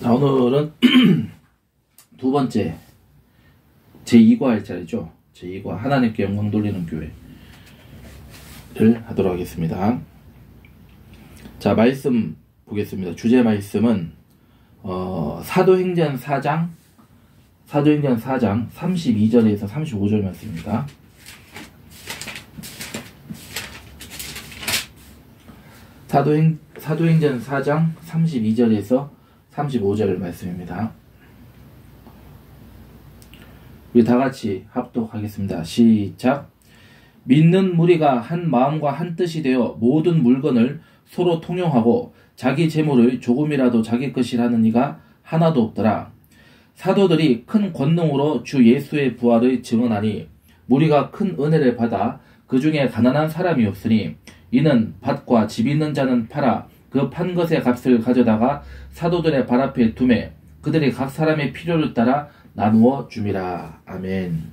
자, 오늘은 두 번째 제2과 할 차례죠. 제2과 하나님께 영광 돌리는 교회를 하도록 하겠습니다. 자, 말씀 보겠습니다. 주제 말씀은 사도행전 4장 32절에서 35절 말씀입니다. 사도행전 4장 32절에서 35절 말씀입니다. 우리 다같이 합독하겠습니다. 시작. 믿는 무리가 한 마음과 한 뜻이 되어 모든 물건을 서로 통용하고 자기 재물을 조금이라도 자기 것이라는 이가 하나도 없더라. 사도들이 큰 권능으로 주 예수의 부활을 증언하니 무리가 큰 은혜를 받아 그 중에 가난한 사람이 없으니 이는 밭과 집 있는 자는 팔아 그 판 것의 값을 가져다가 사도들의 발 앞에 두매 그들이 각 사람의 필요를 따라 나누어 줌이라. 아멘.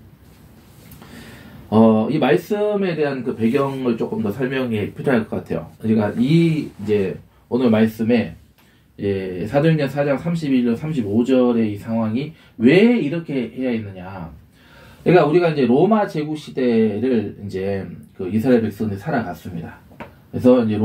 이 말씀에 대한 그 배경을 조금 더 설명이 필요할 것 같아요. 그러니까 이제 오늘 말씀에 사도행전 4장 31절 35절의 이 상황이 왜 이렇게 해야 했느냐. 그러니까 우리가 이제 로마 제국 시대를 이제 그 이스라엘 백성들이 살아갔습니다. 그래서 이제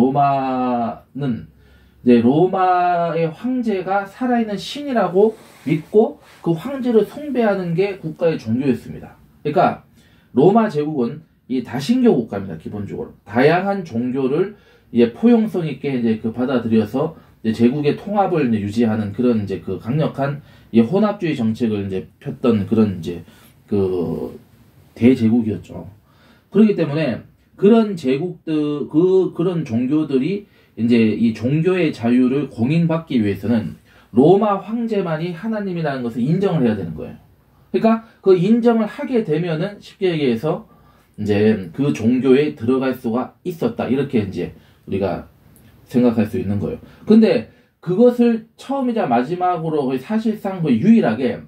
로마의 황제가 살아있는 신이라고 믿고 그 황제를 숭배하는 게 국가의 종교였습니다. 그러니까 로마 제국은 이 다신교 국가입니다. 기본적으로 다양한 종교를 이제 포용성 있게 이제 그 받아들여서 이제 제국의 통합을 이제 유지하는 그런 이제 그 강력한 이 혼합주의 정책을 이제 폈던 그런 이제 그 대제국이었죠. 그렇기 때문에 그런 제국들 그런 종교들이 이제 이 종교의 자유를 공인받기 위해서는 로마 황제만이 하나님이라는 것을 인정을 해야 되는 거예요. 그러니까 그 인정을 하게 되면은 쉽게 얘기해서 이제 그 종교에 들어갈 수가 있었다. 이렇게 이제 우리가 생각할 수 있는 거예요. 근데 그것을 처음이자 마지막으로 거의 사실상 거의 유일하게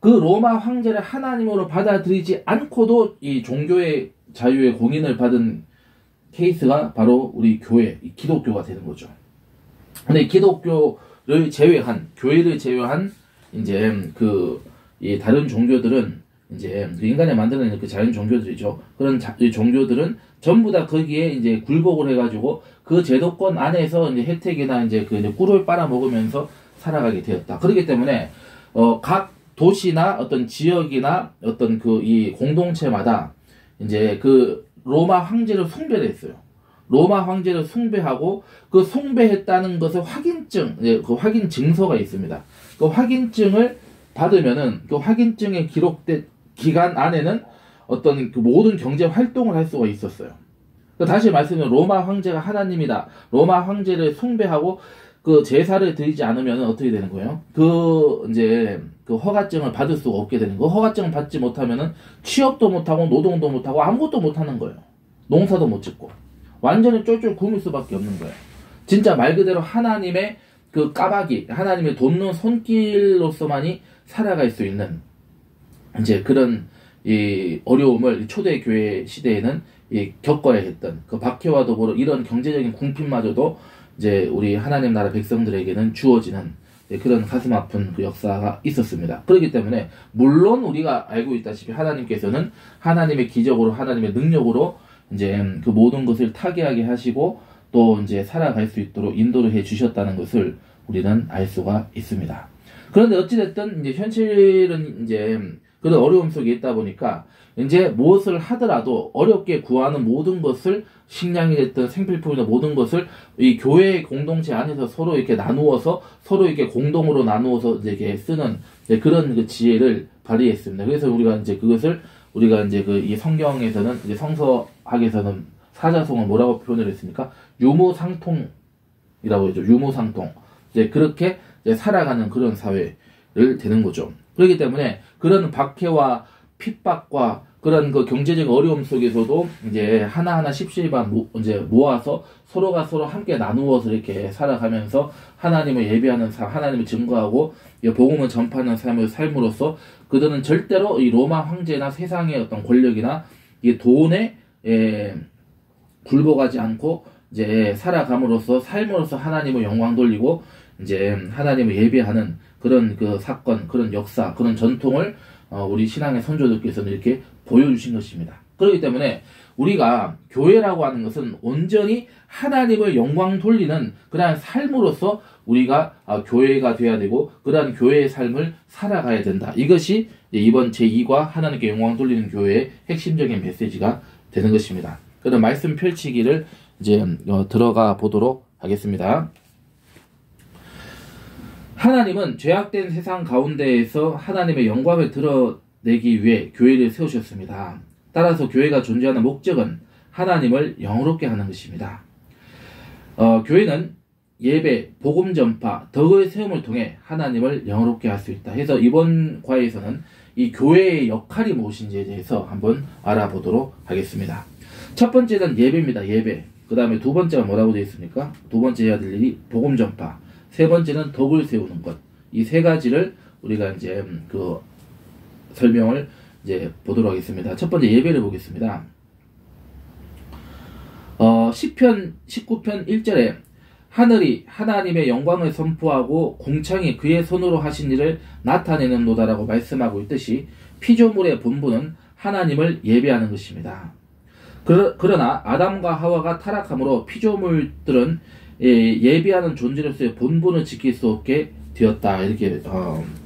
그 로마 황제를 하나님으로 받아들이지 않고도 이 종교의 자유의 공인을 받은 케이스가 바로 우리 교회, 기독교가 되는 거죠. 근데 기독교를 제외한, 교회를 제외한 이제 이 다른 종교들은 이제 인간이 만들어낸 그 자연 종교들이죠. 그런 종교들은 전부 다 거기에 이제 굴복을 해가지고 그 제도권 안에서 이제 혜택이나 이제 이제 꿀을 빨아먹으면서 살아가게 되었다. 그렇기 때문에 각 도시나 어떤 지역이나 어떤 이 공동체마다 이제 그 로마 황제를 숭배를 했어요. 로마 황제를 숭배하고 그 숭배했다는 것을 확인증, 그 확인 증서가 있습니다. 그 확인증을 받으면은 그 확인증에 기록된 기간 안에는 어떤 그 모든 경제 활동을 할 수가 있었어요. 다시 말씀드리면 로마 황제가 하나님이다. 로마 황제를 숭배하고 그 제사를 드리지 않으면 어떻게 되는 거예요? 이제 그 허가증을 받을 수가 없게 되는 거예요. 허가증을 받지 못하면은 취업도 못하고 노동도 못하고 아무것도 못하는 거예요. 농사도 못 짓고 완전히 쫄쫄 굶을 수밖에 없는 거예요. 진짜 말 그대로 하나님의 그 까마귀, 하나님의 돕는 손길로서만이 살아갈 수 있는 이제 그런 이 어려움을 초대 교회 시대에는 겪어야 했던 그 박해와 더불어 이런 경제적인 궁핍마저도 이제 우리 하나님 나라 백성들에게는 주어지는 그런 가슴 아픈 그 역사가 있었습니다. 그렇기 때문에 물론 우리가 알고 있다시피 하나님께서는 하나님의 기적으로 하나님의 능력으로 이제 그 모든 것을 타개하게 하시고 또 이제 살아갈 수 있도록 인도를 해 주셨다는 것을 우리는 알 수가 있습니다. 그런데 어찌됐든 이제 현실은 이제 그런 어려움 속에 있다 보니까 이제 무엇을 하더라도 어렵게 구하는 모든 것을 식량이 됐든 생필품이나 모든 것을 이 교회 공동체 안에서 서로 이렇게 나누어서 서로 이렇게 공동으로 나누어서 이제 이렇게 쓰는 그런 그 지혜를 발휘했습니다. 그래서 우리가 이제 그것을 우리가 이제 이 성경에서는 이제 성서학에서는 사자성어를 뭐라고 표현을 했습니까? 유무상통이라고 했죠. 유무상통. 이제 그렇게 이제 살아가는 그런 사회를 되는 거죠. 그렇기 때문에 그런 박해와 핍박과 그런 그 경제적 어려움 속에서도 이제 하나하나 십시일반 이제 모아서 서로가 서로 함께 나누어서 이렇게 살아가면서 하나님을 예배하는 삶, 하나님을 증거하고 복음을 전파하는 삶을 삶으로써 그들은 절대로 이 로마 황제나 세상의 어떤 권력이나 이 돈에 굴복하지 않고 이제 살아감으로써 삶으로써 하나님을 영광 돌리고 이제 하나님을 예배하는 그런 그 사건, 그런 역사, 그런 전통을 우리 신앙의 선조들께서는 이렇게 보여주신 것입니다. 그렇기 때문에 우리가 교회라고 하는 것은 온전히 하나님을 영광 돌리는 그러한 삶으로서 우리가 교회가 되어야 되고 그러한 교회의 삶을 살아가야 된다. 이것이 이번 제2과 하나님께 영광 돌리는 교회의 핵심적인 메시지가 되는 것입니다. 그럼 말씀 펼치기를 이제 들어가 보도록 하겠습니다. 하나님은 죄악된 세상 가운데에서 하나님의 영광을 드러내기 위해 교회를 세우셨습니다. 따라서 교회가 존재하는 목적은 하나님을 영화롭게 하는 것입니다. 교회는 예배, 복음 전파, 덕을 세움을 통해 하나님을 영화롭게 할 수 있다. 해서 이번 과에서는 이 교회의 역할이 무엇인지에 대해서 한번 알아보도록 하겠습니다. 첫 번째는 예배입니다. 예배. 그 다음에 두 번째가 뭐라고 되어 있습니까? 두 번째 해야 될 일이 복음 전파. 세 번째는 덕을 세우는 것. 이 세 가지를 우리가 이제 설명을 이제 보도록 하겠습니다. 첫 번째 예배를 보겠습니다. 시편 19편 1절에 하늘이 하나님의 영광을 선포하고 궁창이 그의 손으로 하신 일을 나타내는 노다라고 말씀하고 있듯이 피조물의 본분은 하나님을 예배하는 것입니다. 그러나 아담과 하와가 타락함으로 피조물들은 예배하는 존재로서의 본분을 지킬 수 없게 되었다. 이렇게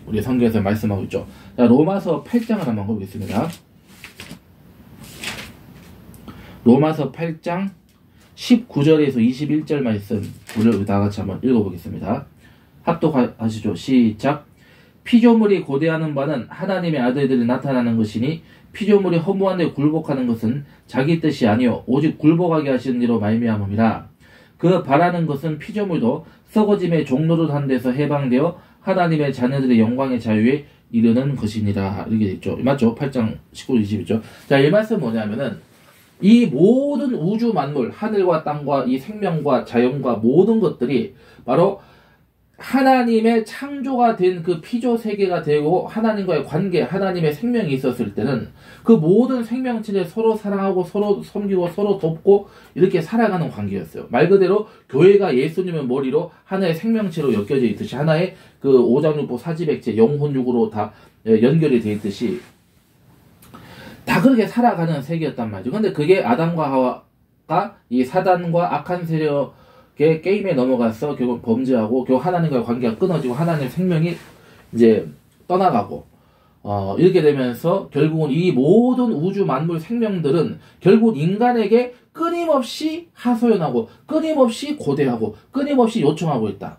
우리 성경에서 말씀하고 있죠. 자, 로마서 8장을 한번 보겠습니다. 로마서 8장 19절에서 21절 말씀 우리 다 같이 한번 읽어보겠습니다. 합독하시죠. 시작. 피조물이 고대하는 바는 하나님의 아들들이 나타나는 것이니 피조물이 허무한 데 굴복하는 것은 자기 뜻이 아니요 오직 굴복하게 하시는 이로 말미암음이라. 그 바라는 것은 피조물도 썩어짐의 종노릇한 데서 해방되어 하나님의 자녀들의 영광의 자유에 이르는 것이니라. 이렇게 있죠. 맞죠? 8장 19, 20이죠. 자, 이 말씀 뭐냐면은 이 모든 우주 만물, 하늘과 땅과 이 생명과 자연과 모든 것들이 바로 하나님의 창조가 된 그 피조 세계가 되고 하나님과의 관계, 하나님의 생명이 있었을 때는 그 모든 생명체를 서로 사랑하고 서로 섬기고 서로 돕고 이렇게 살아가는 관계였어요. 말 그대로 교회가 예수님의 머리로 하나의 생명체로 엮여져 있듯이 하나의 그 오장육부 사지백체 영혼육으로 다 연결이 되어 있듯이 다 그렇게 살아가는 세계였단 말이죠. 근데 그게 아담과 하와가 이 사단과 악한 세력의 게임에 넘어가서 결국 범죄하고 결국 하나님과의 관계가 끊어지고 하나님의 생명이 이제 떠나가고 이렇게 되면서 결국은 이 모든 우주 만물 생명들은 결국 인간에게 끊임없이 하소연하고 끊임없이 고대하고 끊임없이 요청하고 있다.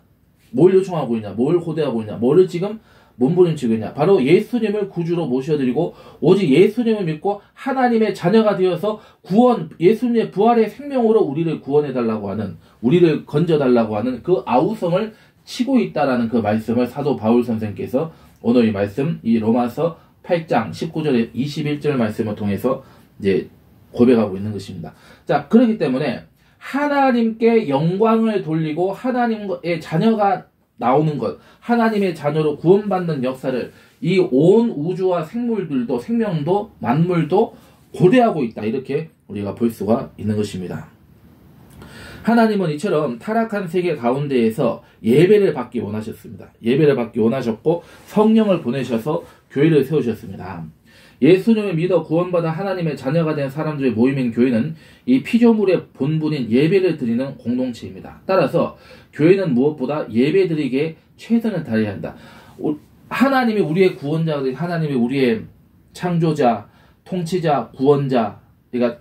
뭘 요청하고 있냐? 뭘 고대하고 있냐? 뭐를 지금 몸부림치고 있냐? 바로 예수님을 구주로 모셔드리고 오직 예수님을 믿고 하나님의 자녀가 되어서 구원, 예수님의 부활의 생명으로 우리를 구원해달라고 하는, 우리를 건져달라고 하는 그 아우성을 치고 있다라는 그 말씀을 사도 바울 선생께서 오늘 이 말씀, 이 로마서 8장 19절에 21절 말씀을 통해서 이제 고백하고 있는 것입니다. 자, 그렇기 때문에 하나님께 영광을 돌리고 하나님의 자녀가 나오는 것, 하나님의 자녀로 구원받는 역사를 이 온 우주와 생물들도, 생명도, 만물도 고대하고 있다. 이렇게 우리가 볼 수가 있는 것입니다. 하나님은 이처럼 타락한 세계 가운데에서 예배를 받기 원하셨습니다. 예배를 받기 원하셨고 성령을 보내셔서 교회를 세우셨습니다. 예수님을 믿어 구원받은 하나님의 자녀가 된 사람들의 모임인 교회는 이 피조물의 본분인 예배를 드리는 공동체입니다. 따라서 교회는 무엇보다 예배드리기에 최선을 다해야 한다. 하나님이 우리의 구원자, 하나님이 우리의 창조자, 통치자, 구원자, 그러니까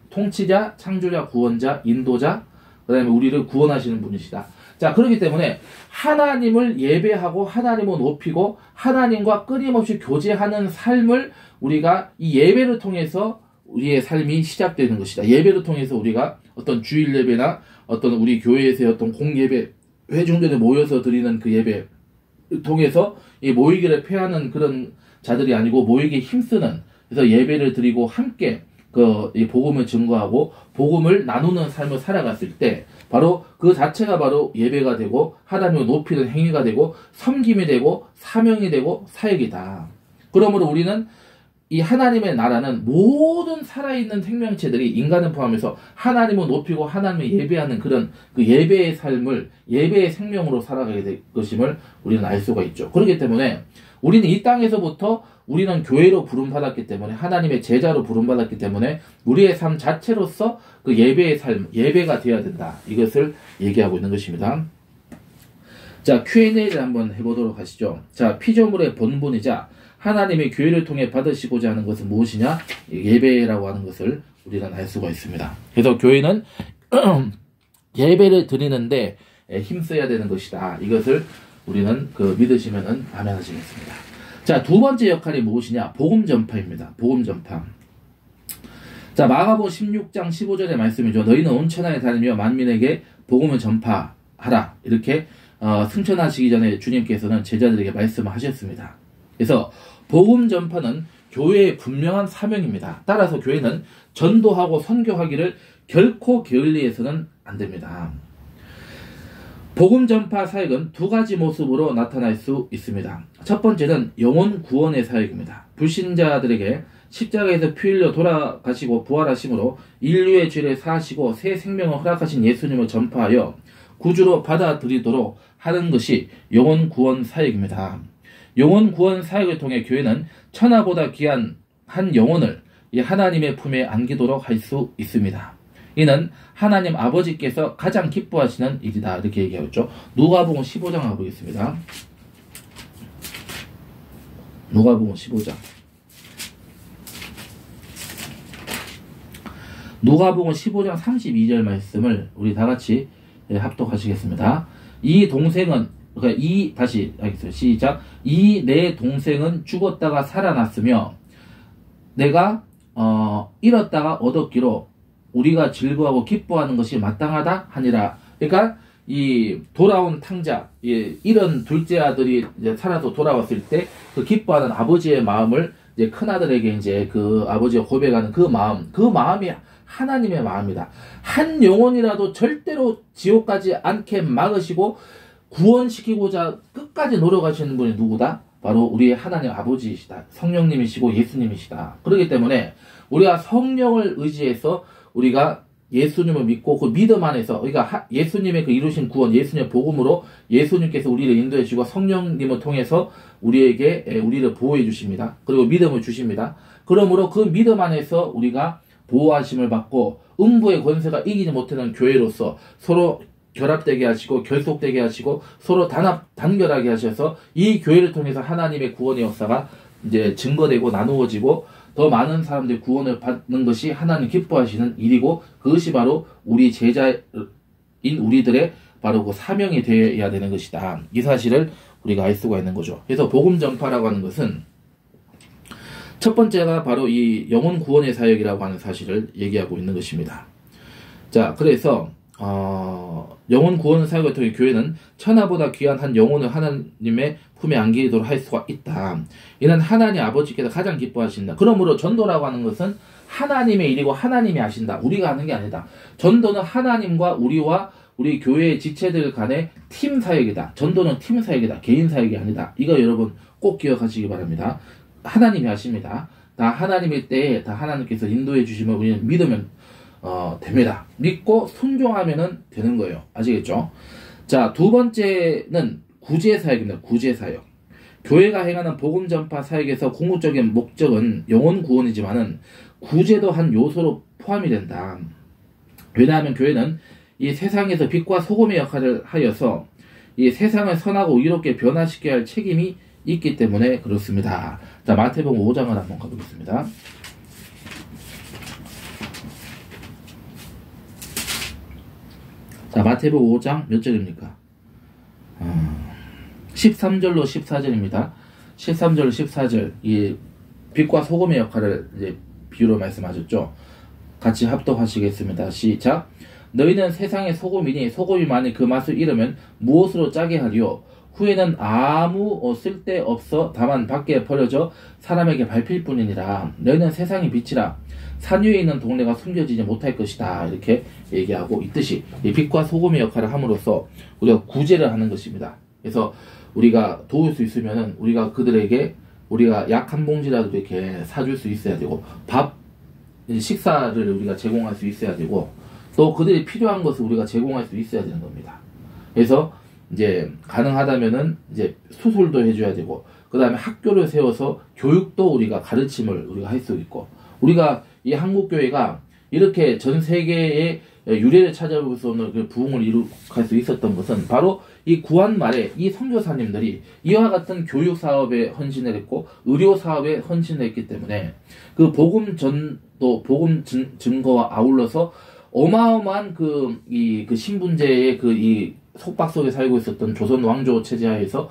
통치자, 창조자, 구원자, 인도자, 그 다음에 우리를 구원하시는 분이시다. 자, 그렇기 때문에 하나님을 예배하고 하나님을 높이고 하나님과 끊임없이 교제하는 삶을 우리가 이 예배를 통해서 우리의 삶이 시작되는 것이다. 예배를 통해서 우리가 어떤 주일 예배나 어떤 우리 교회에서의 어떤 공예배, 회중들이 모여서 드리는 그 예배 통해서 이 모이기를 패하는 그런 자들이 아니고 모이기에 힘쓰는, 그래서 예배를 드리고 함께 이 복음을 증거하고 복음을 나누는 삶을 살아갔을 때 바로 그 자체가 바로 예배가 되고 하나님을 높이는 행위가 되고 섬김이 되고 사명이 되고 사역이다. 그러므로 우리는 이 하나님의 나라는 모든 살아있는 생명체들이 인간을 포함해서 하나님을 높이고 하나님을 예배하는 그런 그 예배의 삶을 예배의 생명으로 살아가게 될 것임을 우리는 알 수가 있죠. 그렇기 때문에 우리는 이 땅에서부터 우리는 교회로 부름받았기 때문에 하나님의 제자로 부름받았기 때문에 우리의 삶 자체로서 그 예배의 삶, 예배가 되어야 된다. 이것을 얘기하고 있는 것입니다. 자, Q&A를 한번 해보도록 하시죠. 자, 피조물의 본본이자 하나님의 교회를 통해 받으시고자 하는 것은 무엇이냐? 예배라고 하는 것을 우리는 알 수가 있습니다. 그래서 교회는 예배를 드리는데 힘써야 되는 것이다. 이것을 우리는 믿으시면은 아멘 하시겠습니다. 자, 두 번째 역할이 무엇이냐? 복음 전파입니다. 복음 전파. 자, 마가복음 16장 15절의 말씀이죠. 너희는 온 천하에 다니며 만민에게 복음을 전파하라. 이렇게 승천하시기 전에 주님께서는 제자들에게 말씀을 하셨습니다. 그래서 복음 전파는 교회의 분명한 사명입니다. 따라서 교회는 전도하고 선교하기를 결코 게을리해서는 안 됩니다. 복음 전파 사역은 두 가지 모습으로 나타날 수 있습니다. 첫 번째는 영혼 구원의 사역입니다. 불신자들에게 십자가에서 피 흘려 돌아가시고 부활하심으로 인류의 죄를 사하시고 새 생명을 허락하신 예수님을 전파하여 구주로 받아들이도록 하는 것이 영혼 구원 사역입니다. 영혼 구원 사역을 통해 교회는 천하보다 귀한 한 영혼을 하나님의 품에 안기도록 할 수 있습니다. 이는 하나님 아버지께서 가장 기뻐하시는 일이다. 이렇게 얘기하죠. 누가복음 15장 가보겠습니다. 누가복음 15장. 누가복음 15장 32절 말씀을 우리 다 같이 합독하시겠습니다. 이 동생은 다시 하겠습니다. 시작. 이 내 동생은 죽었다가 살아났으며 내가 잃었다가 얻었기로 우리가 즐거워하고 기뻐하는 것이 마땅하다 하니라. 그러니까 이 돌아온 탕자, 이런 둘째 아들이 이제 살아서 돌아왔을 때 그 기뻐하는 아버지의 마음을 이제 큰 아들에게 이제 그 아버지가 고백하는 그 마음이 하나님의 마음이다. 한 영혼이라도 절대로 지옥 가지 않게 막으시고 구원시키고자 끝까지 노력하시는 분이 누구다? 바로 우리의 하나님 아버지이시다. 성령님이시고 예수님이시다. 그렇기 때문에 우리가 성령을 의지해서 우리가 예수님을 믿고 그 믿음 안에서 그러니까 예수님의 그 이루신 구원, 예수님의 복음으로 예수님께서 우리를 인도해 주시고 성령님을 통해서 우리를 보호해 주십니다. 그리고 믿음을 주십니다. 그러므로 그 믿음 안에서 우리가 보호하심을 받고 음부의 권세가 이기지 못하는 교회로서 서로 결합되게 하시고 결속되게 하시고 서로 단결하게 하셔서 이 교회를 통해서 하나님의 구원의 역사가 이제 증거되고 나누어지고 더 많은 사람들이 구원을 받는 것이 하나님 기뻐하시는 일이고 그것이 바로 우리 제자인 우리들의 바로 그 사명이 되어야 되는 것이다. 이 사실을 우리가 알 수가 있는 거죠. 그래서 복음 전파라고 하는 것은 첫 번째가 바로 이 영혼 구원의 사역이라고 하는 사실을 얘기하고 있는 것입니다. 자, 그래서 영혼 구원 사역을 통해 교회는 천하보다 귀한 한 영혼을 하나님의 품에 안기도록 할 수가 있다. 이는 하나님 아버지께서 가장 기뻐하신다. 그러므로 전도라고 하는 것은 하나님의 일이고 하나님이 하신다. 우리가 하는 게 아니다. 전도는 하나님과 우리와 우리 교회의 지체들 간의 팀 사역이다. 전도는 팀 사역이다. 개인 사역이 아니다. 이거 여러분 꼭 기억하시기 바랍니다. 하나님이 하십니다. 다 하나님의 때에 다 하나님께서 인도해 주시면 우리는 믿으면 됩니다. 믿고 순종하면은 되는 거예요. 아시겠죠? 자, 두 번째는 구제 사역입니다. 구제 사역. 교회가 행하는 복음 전파 사역에서 궁극적인 목적은 영혼 구원이지만은 구제도 한 요소로 포함이 된다. 왜냐하면 교회는 이 세상에서 빛과 소금의 역할을 하여서 이 세상을 선하고 의롭게 변화시켜야 할 책임이 있기 때문에 그렇습니다. 자, 마태복음 5장을 한번 가보겠습니다. 자, 마태복음 5장 몇 절입니까? 13절로 14절입니다. 13절로 14절, 이 빛과 소금의 역할을 이제 비유로 말씀하셨죠. 같이 합독하시겠습니다. 시작. 너희는 세상의 소금이니 소금이 만일 그 맛을 잃으면 무엇으로 짜게 하리요? 후에는 아무 쓸데없어 다만 밖에 버려져 사람에게 밟힐 뿐이니라. 너희는 세상의 빛이라. 산 위에 있는 동네가 숨겨지지 못할 것이다. 이렇게 얘기하고 있듯이 이 빛과 소금의 역할을 함으로써 우리가 구제를 하는 것입니다. 그래서 우리가 도울 수 있으면은 우리가 그들에게 우리가 약 한 봉지라도 이렇게 사줄 수 있어야 되고, 밥, 식사를 우리가 제공할 수 있어야 되고, 또 그들이 필요한 것을 우리가 제공할 수 있어야 되는 겁니다. 그래서 이제 가능하다면은 이제 수술도 해줘야 되고, 그 다음에 학교를 세워서 교육도 우리가 가르침을 우리가 할 수 있고, 우리가 이 한국교회가 이렇게 전 세계의 유례를 찾아볼 수 없는 그 부흥을 이룩할 수 있었던 것은 바로 이 구한 말에 이 선교사님들이 이와 같은 교육 사업에 헌신을 했고 의료 사업에 헌신을 했기 때문에 그 복음 전도 복음 증거와 아울러서 어마어마한 그 신분제의 이 속박 속에 살고 있었던 조선 왕조 체제하에서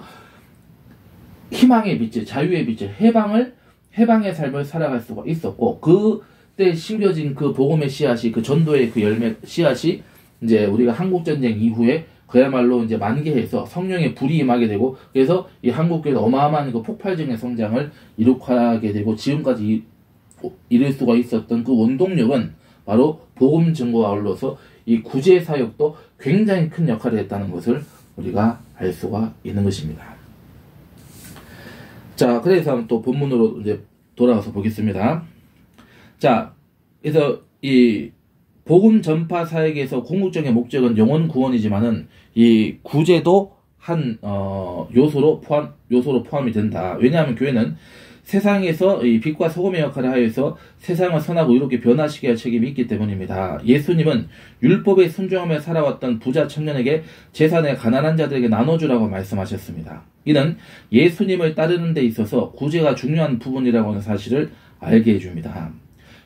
희망의 빛을, 자유의 빛을, 해방의 삶을 살아갈 수가 있었고, 그때 심겨진 그 복음의 씨앗이, 그 전도의 그 열매 씨앗이 이제 우리가 한국전쟁 이후에 그야말로 이제 만개해서 성령의 불이 임하게 되고, 그래서 이 한국교회는 어마어마한 그 폭발적인 성장을 이룩하게 되고 지금까지 이룰 수가 있었던 그 원동력은 바로 복음 증거와 아울러서 이 구제 사역도 굉장히 큰 역할을 했다는 것을 우리가 알 수가 있는 것입니다. 자, 그래서 또 본문으로 이제 돌아와서 보겠습니다. 자, 그래서 이 복음 전파 사역에서 궁극적인 목적은 영혼 구원이지만은 이 구제도 한 요소로 포함이 된다. 왜냐하면 교회는 세상에서 이 빛과 소금의 역할을 하여서 세상을 선하고 이렇게 변화시켜야 할 책임이 있기 때문입니다. 예수님은 율법에 순종하며 살아왔던 부자 청년에게 재산을 가난한 자들에게 나눠주라고 말씀하셨습니다. 이는 예수님을 따르는 데 있어서 구제가 중요한 부분이라고 하는 사실을 알게 해줍니다.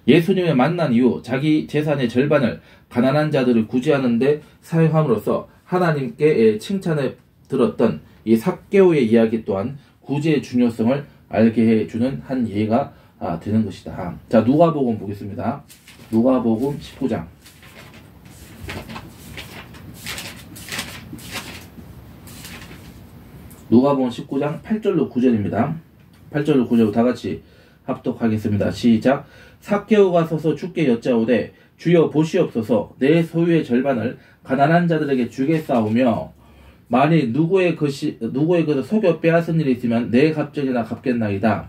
예수님을 만난 이후 자기 재산의 절반을 가난한 자들을 구제하는 데 사용함으로써 하나님께 칭찬을 들었던 이 삭개오의 이야기 또한 구제의 중요성을 알게 해주는 한 예가 되는 것이다. 자, 누가복음 보겠습니다. 누가복음 19장. 누가복음 19장 8절로 9절입니다. 8절로 9절 다 같이 합독하겠습니다. 시작. 삭개오가 서서 주께 여짜오되 주여 보시옵소서 내 소유의 절반을 가난한 자들에게 주겠사오며 만일 누구의 것을 속여 빼앗은 일이 있으면 내 갑절이나 갚겠나이다.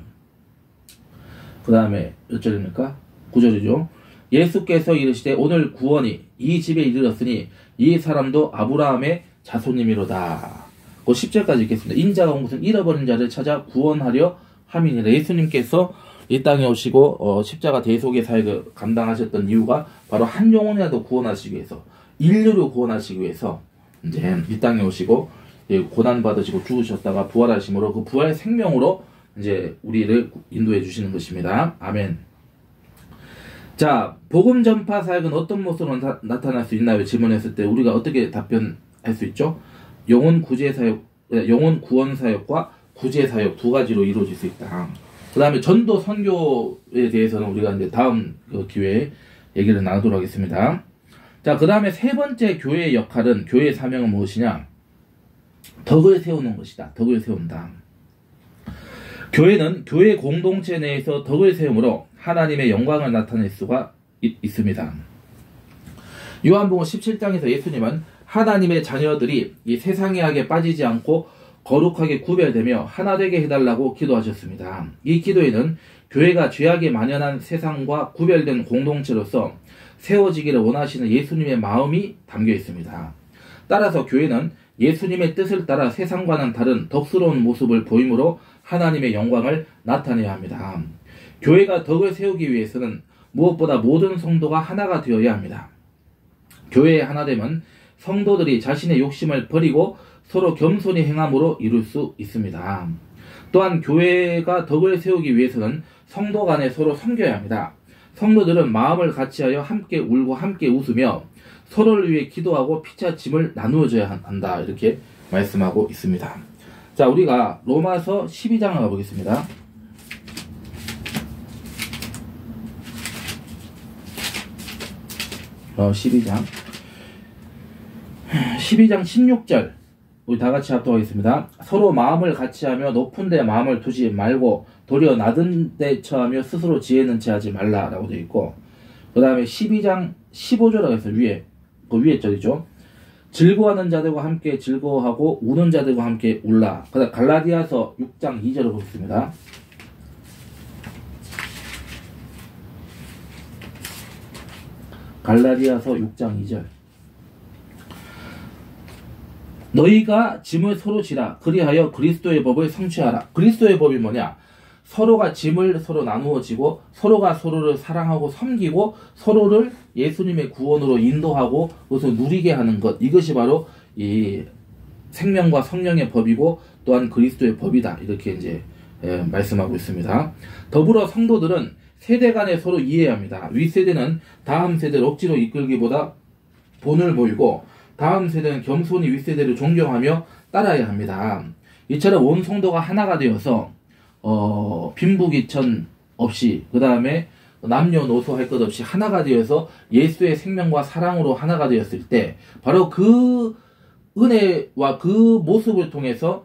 그 다음에 몇 절입니까? 9절이죠. 예수께서 이르시되 오늘 구원이 이 집에 이르렀으니 이 사람도 아브라함의 자손님이로다. 그 10절까지 읽겠습니다. 인자가 온 것은 잃어버린 자를 찾아 구원하려 함이니라. 예수님께서 이 땅에 오시고 십자가 대속의 사역을 감당하셨던 이유가 바로 한 영혼이라도 구원하시기 위해서, 인류를 구원하시기 위해서 이제 이 땅에 오시고 고난 받으시고 죽으셨다가 부활하심으로 그 부활 생명으로 이제 우리를 인도해 주시는 것입니다. 아멘. 자, 복음 전파 사역은 어떤 모습으로 나타날 수 있나요? 질문했을 때 우리가 어떻게 답변할 수 있죠? 영혼 구원 사역과 구제 사역 두 가지로 이루어질 수 있다. 그 다음에 전도 선교에 대해서는 우리가 이제 다음 기회에 얘기를 나누도록 하겠습니다. 자, 그 다음에 세 번째 교회의 역할은, 교회의 사명은 무엇이냐? 덕을 세우는 것이다. 덕을 세운다. 교회는 교회 공동체 내에서 덕을 세움으로 하나님의 영광을 나타낼 수가 있습니다. 요한복음 17장에서 예수님은 하나님의 자녀들이 이 세상의 악에 빠지지 않고 거룩하게 구별되며 하나 되게 해달라고 기도하셨습니다. 이 기도에는 교회가 죄악에 만연한 세상과 구별된 공동체로서 세워지기를 원하시는 예수님의 마음이 담겨 있습니다. 따라서 교회는 예수님의 뜻을 따라 세상과는 다른 덕스러운 모습을 보임으로 하나님의 영광을 나타내야 합니다. 교회가 덕을 세우기 위해서는 무엇보다 모든 성도가 하나가 되어야 합니다. 교회의 하나됨은 성도들이 자신의 욕심을 버리고 서로 겸손히 행함으로 이룰 수 있습니다. 또한 교회가 덕을 세우기 위해서는 성도 간에 서로 섬겨야 합니다. 성도들은 마음을 같이하여 함께 울고 함께 웃으며 서로를 위해 기도하고 피차 짐을 나누어줘야 한다. 이렇게 말씀하고 있습니다. 자, 우리가 로마서 12장을 가보겠습니다. (12장) 16절 우리 다 같이 합독하겠습니다. 서로 마음을 같이하며 높은 데 마음을 두지 말고 도리어 낮은 데 처하며 스스로 지혜는 체하지 말라라고 되어 있고, 그 다음에 12장 15절라고 해서 위에 절이죠. 즐거워하는 자들과 함께 즐거워하고 우는 자들과 함께 울라. 그 다음 갈라디아서 6장 2절을 보겠습니다. 갈라디아서 6장 2절. 너희가 짐을 서로 지라. 그리하여 그리스도의 법을 성취하라. 그리스도의 법이 뭐냐? 서로가 짐을 서로 나누어 지고 서로가 서로를 사랑하고 섬기고 서로를 예수님의 구원으로 인도하고 그것을 누리게 하는 것. 이것이 바로 이 생명과 성령의 법이고 또한 그리스도의 법이다. 이렇게 이제 말씀하고 있습니다. 더불어 성도들은 세대 간에 서로 이해해야 합니다. 윗세대는 다음 세대를 억지로 이끌기보다 본을 보이고 다음 세대는 겸손히 윗세대를 존경하며 따라야 합니다. 이처럼 온 성도가 하나가 되어서 빈부귀천 없이 그 다음에 남녀노소 할 것 없이 하나가 되어서 예수의 생명과 사랑으로 하나가 되었을 때 바로 그 은혜와 그 모습을 통해서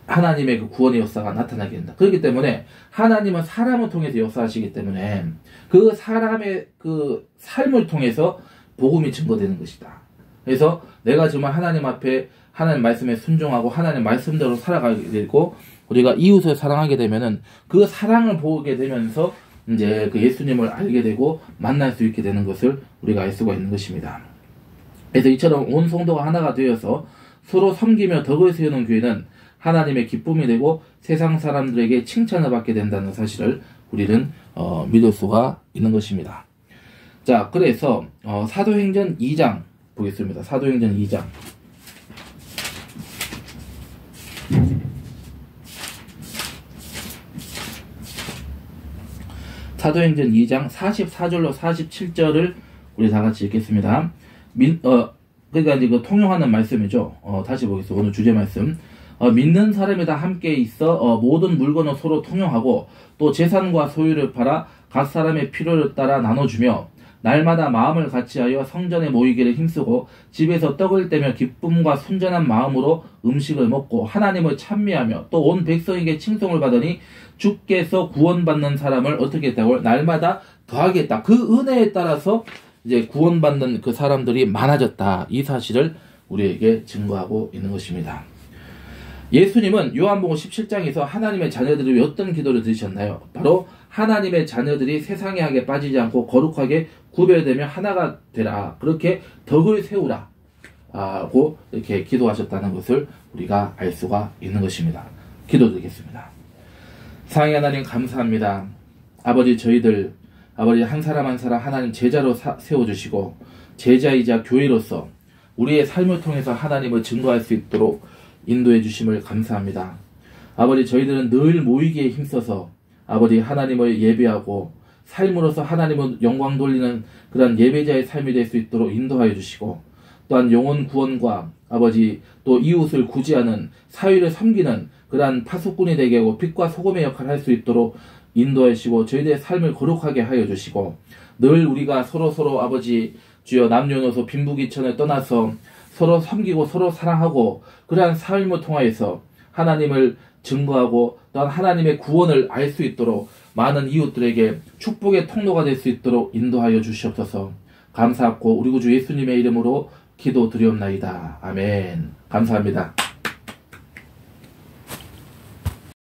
하나님의 그 구원의 역사가 나타나게 된다. 그렇기 때문에 하나님은 사람을 통해서 역사하시기 때문에 그 사람의 그 삶을 통해서 복음이 증거되는 것이다. 그래서 내가 정말 하나님 앞에 하나님 말씀에 순종하고 하나님 말씀대로 살아가게 되고 우리가 이웃을 사랑하게 되면은 그 사랑을 보게 되면서 이제 그 예수님을 알게 되고 만날 수 있게 되는 것을 우리가 알 수가 있는 것입니다. 그래서 이처럼 온 성도가 하나가 되어서 서로 섬기며 덕을 세우는 교회는 하나님의 기쁨이 되고 세상 사람들에게 칭찬을 받게 된다는 사실을 우리는 믿을 수가 있는 것입니다. 자, 그래서 사도행전 2장 보겠습니다. 사도행전 2장. 사도행전 2장 44절로 47절을 우리 다 같이 읽겠습니다. 그러니까 이제 그 통용하는 말씀이죠. 다시 보겠습니다. 오늘 주제 말씀. 믿는 사람이 다 함께 있어 모든 물건을 서로 통용하고 또 재산과 소유를 팔아 각 사람의 필요를 따라 나눠주며 날마다 마음을 같이하여 성전에 모이기를 힘쓰고 집에서 떡을 떼며 기쁨과 순전한 마음으로 음식을 먹고 하나님을 찬미하며 또 온 백성에게 칭송을 받으니 주께서 구원받는 사람을 어떻게 했다고? 날마다 더하겠다. 그 은혜에 따라서 이제 구원받는 그 사람들이 많아졌다. 이 사실을 우리에게 증거하고 있는 것입니다. 예수님은 요한복음 17장에서 하나님의 자녀들이 어떤 기도를 드리셨나요? 바로 하나님의 자녀들이 세상의 악에 빠지지 않고 거룩하게 구별되며 하나가 되라. 그렇게 덕을 세우라. 고 이렇게 기도하셨다는 것을 우리가 알 수가 있는 것입니다. 기도드리겠습니다. 사랑의 하나님 감사합니다. 아버지 저희들 아버지 한 사람 한 사람 하나님 제자로 세워주시고 제자이자 교회로서 우리의 삶을 통해서 하나님을 증거할 수 있도록 인도해 주심을 감사합니다. 아버지 저희들은 늘 모이기에 힘써서 아버지 하나님을 예배하고 삶으로서 하나님을 영광 돌리는 그런 예배자의 삶이 될 수 있도록 인도하여 주시고 또한 영혼 구원과 아버지 또 이웃을 구제하는 사회를 섬기는 그러한 파수꾼이 되게 하고 빛과 소금의 역할을 할 수 있도록 인도해 주시고 저희들의 삶을 거룩하게 하여 주시고 늘 우리가 서로 아버지 주여 남녀노소 빈부귀천을 떠나서 서로 섬기고 서로 사랑하고 그러한 삶을 통하여서 하나님을 증거하고 또한 하나님의 구원을 알 수 있도록 많은 이웃들에게 축복의 통로가 될 수 있도록 인도하여 주시옵소서. 감사하고 우리 구주 예수님의 이름으로 기도드리옵나이다. 아멘. 감사합니다.